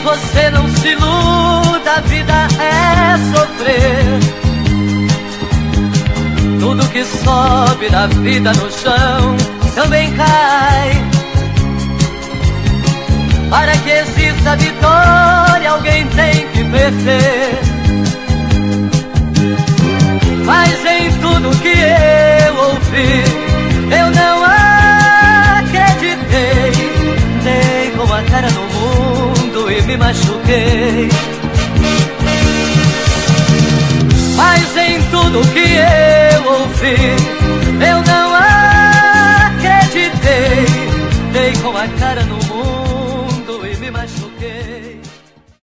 você não se iluda, a vida é sofrer. Tudo que sobe da vida no chão também cai. Para que exista vitória, alguém tem que perder. Mas em tudo que eu ouvi, eu não acreditei. Dei com a cara no mundo e me machuquei. Mas em tudo que eu ouvi, eu não acreditei. Dei com a cara no mundo